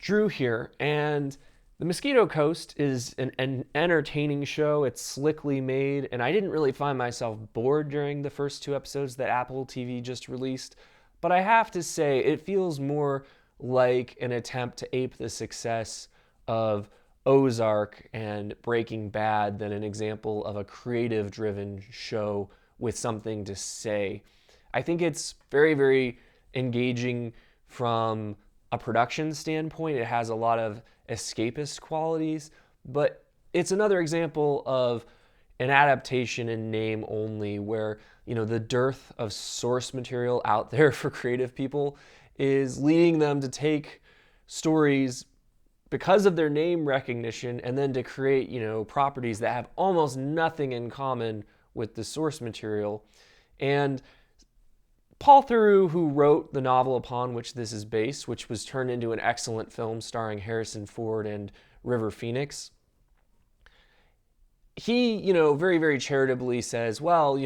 Drew here, and The Mosquito Coast is an entertaining show. It's slickly made, and I didn't really find myself bored during the first two episodes that Apple TV just released. But I have to say, it feels more like an attempt to ape the success of Ozark and Breaking Bad than an example of a creative driven show with something to say. I think it's very, very engaging from a production standpoint. It has a lot of escapist qualities, but it's another example of an adaptation in name only, where the dearth of source material out there for creative people is leading them to take stories because of their name recognition and then to create properties that have almost nothing in common with the source material. And Paul Theroux, who wrote the novel upon which this is based, which was turned into an excellent film starring Harrison Ford and River Phoenix, he, very, very charitably says, well,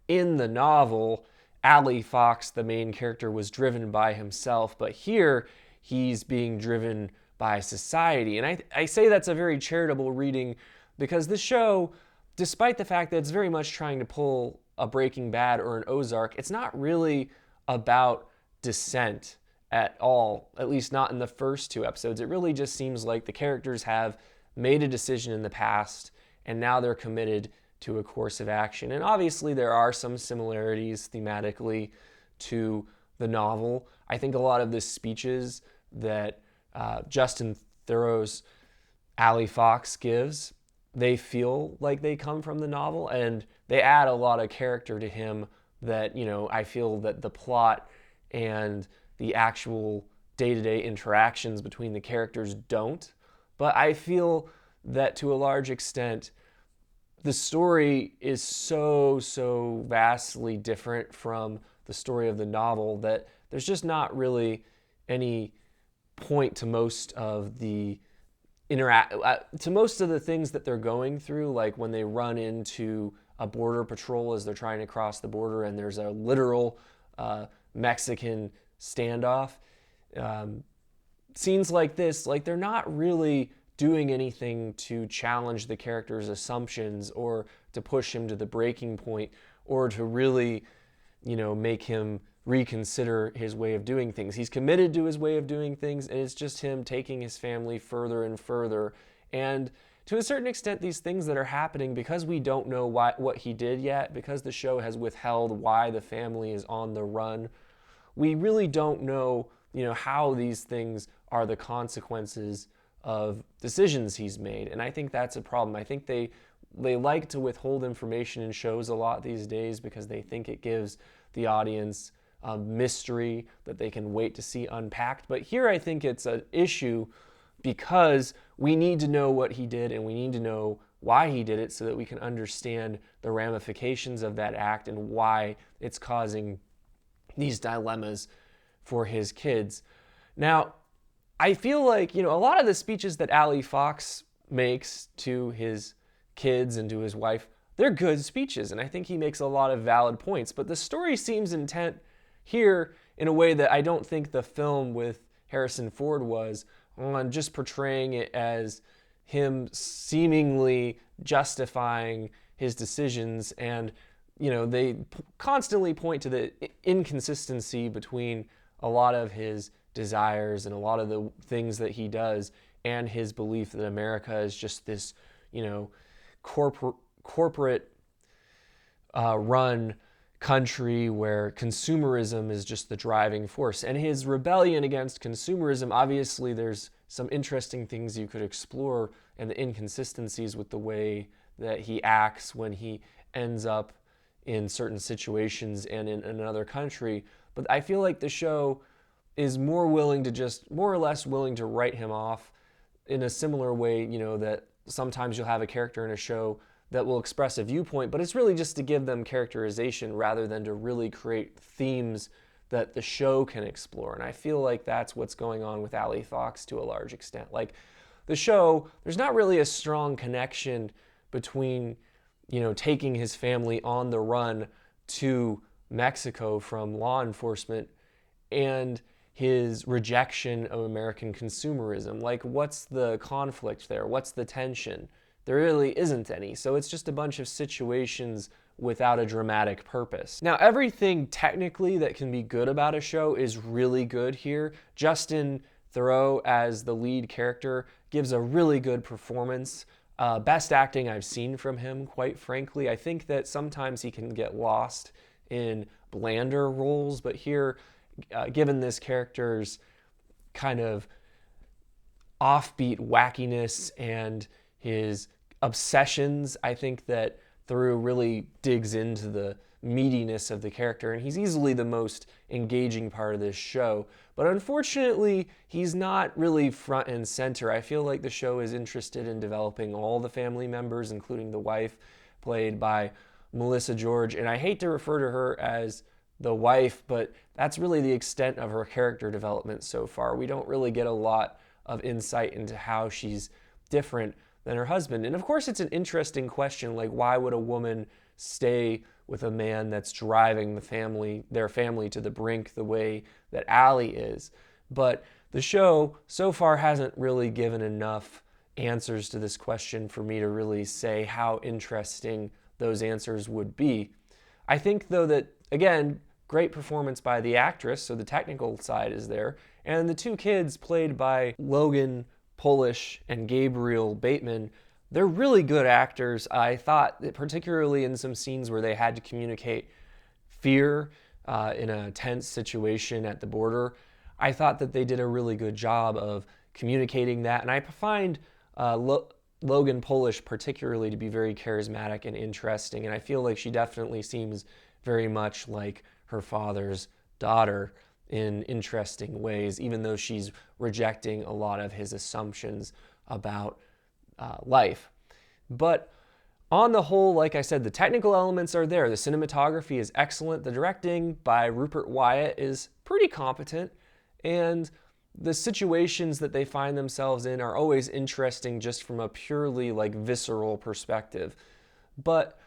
in the novel, Ali Fox, the main character, was driven by himself, but here he's being driven by society. And I say that's a very charitable reading because the show, despite the fact that it's very much trying to pull a Breaking Bad or an Ozark, it's not really about dissent at all, at least not in the first two episodes. It really just seems like the characters have made a decision in the past and now they're committed to a course of action. And obviously there are some similarities thematically to the novel. I think a lot of the speeches that Justin Theroux's Ali Fox gives, they feel like they come from the novel, and they add a lot of character to him that, I feel that the plot and the actual day-to-day interactions between the characters don't. But I feel that to a large extent, the story is so vastly different from the story of the novel that there's just not really any point to most of the to most of the things that they're going through, like when they run into a border patrol as they're trying to cross the border and there's a literal Mexican standoff. Scenes like this, like, they're not really doing anything to challenge the character's assumptions or to push him to the breaking point or to really, make him reconsider his way of doing things. He's committed to his way of doing things, and it's just him taking his family further and further. And to a certain extent, these things that are happening, because we don't know what he did yet, because the show has withheld why the family is on the run, we really don't know, how these things are the consequences of decisions he's made. And I think that's a problem. I think they like to withhold information in shows a lot these days because they think it gives the audience mystery that they can wait to see unpacked. But here I think it's an issue because we need to know what he did and we need to know why he did it so that we can understand the ramifications of that act and why it's causing these dilemmas for his kids. Now, I feel like, a lot of the speeches that Ali Fox makes to his kids and to his wife, they're good speeches, and I think he makes a lot of valid points. But the story seems intent here in a way that I don't think the film with Harrison Ford was, on just portraying it as him seemingly justifying his decisions. And, they constantly point to the inconsistency between a lot of his desires and a lot of the things that he does and his belief that America is just this, corporate run country where consumerism is just the driving force. And his rebellion against consumerism, obviously there's some interesting things you could explore and the inconsistencies with the way that he acts when he ends up in certain situations and in another country. But I feel like the show is more or less willing to write him off in a similar way, that sometimes you'll have a character in a show that will express a viewpoint, but it's really just to give them characterization rather than to really create themes that the show can explore. And I feel like that's what's going on with Ali Fox to a large extent. Like, the show, there's not really a strong connection between, taking his family on the run to Mexico from law enforcement and his rejection of American consumerism. Like, what's the conflict there? What's the tension? There really isn't any. So it's just a bunch of situations without a dramatic purpose. Now, everything technically that can be good about a show is really good here. Justin Theroux as the lead character gives a really good performance. Best acting I've seen from him, quite frankly. I think that sometimes he can get lost in blander roles, but here, given this character's kind of offbeat wackiness and his obsessions, I think that Theroux really digs into the meatiness of the character, and he's easily the most engaging part of this show. But unfortunately, he's not really front and center. I feel like the show is interested in developing all the family members, including the wife, played by Melissa George, and I hate to refer to her as the wife, but that's really the extent of her character development so far. We don't really get a lot of insight into how she's different than her husband. And of course, it's an interesting question, like, why would a woman stay with a man that's driving their family to the brink the way that Allie is? But the show so far hasn't really given enough answers to this question for me to really say how interesting those answers would be. I think, though, that, again, great performance by the actress, so the technical side is there, and the two kids played by Logan Polish and Gabriel Bateman, they're really good actors. I thought that particularly in some scenes where they had to communicate fear in a tense situation at the border, I thought that they did a really good job of communicating that, and I find Logan Polish particularly to be very charismatic and interesting, and I feel like she definitely seems very much like her father's daughter in interesting ways, even though she's rejecting a lot of his assumptions about life. But on the whole, like I said, the technical elements are there. The cinematography is excellent. The directing by Rupert Wyatt is pretty competent, and the situations that they find themselves in are always interesting just from a purely visceral perspective. But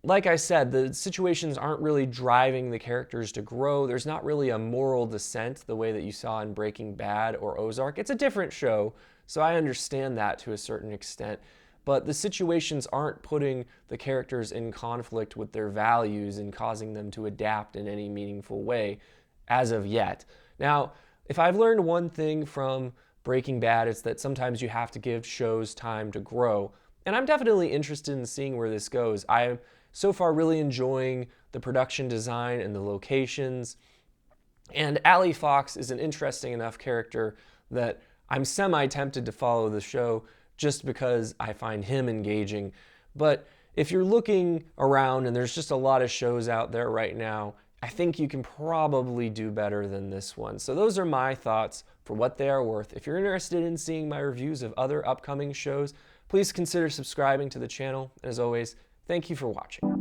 like I said, the situations aren't really driving the characters to grow. There's not really a moral descent the way that you saw in Breaking Bad or Ozark. It's a different show, so I understand that to a certain extent. But the situations aren't putting the characters in conflict with their values and causing them to adapt in any meaningful way as of yet. Now, if I've learned one thing from Breaking Bad, it's that sometimes you have to give shows time to grow. And I'm definitely interested in seeing where this goes. I'm so far really enjoying the production design and the locations. And Allie Fox is an interesting enough character that I'm semi-tempted to follow the show just because I find him engaging. But if you're looking around and there's just a lot of shows out there right now, I think you can probably do better than this one. So those are my thoughts for what they are worth. If you're interested in seeing my reviews of other upcoming shows, please consider subscribing to the channel. As always, thank you for watching.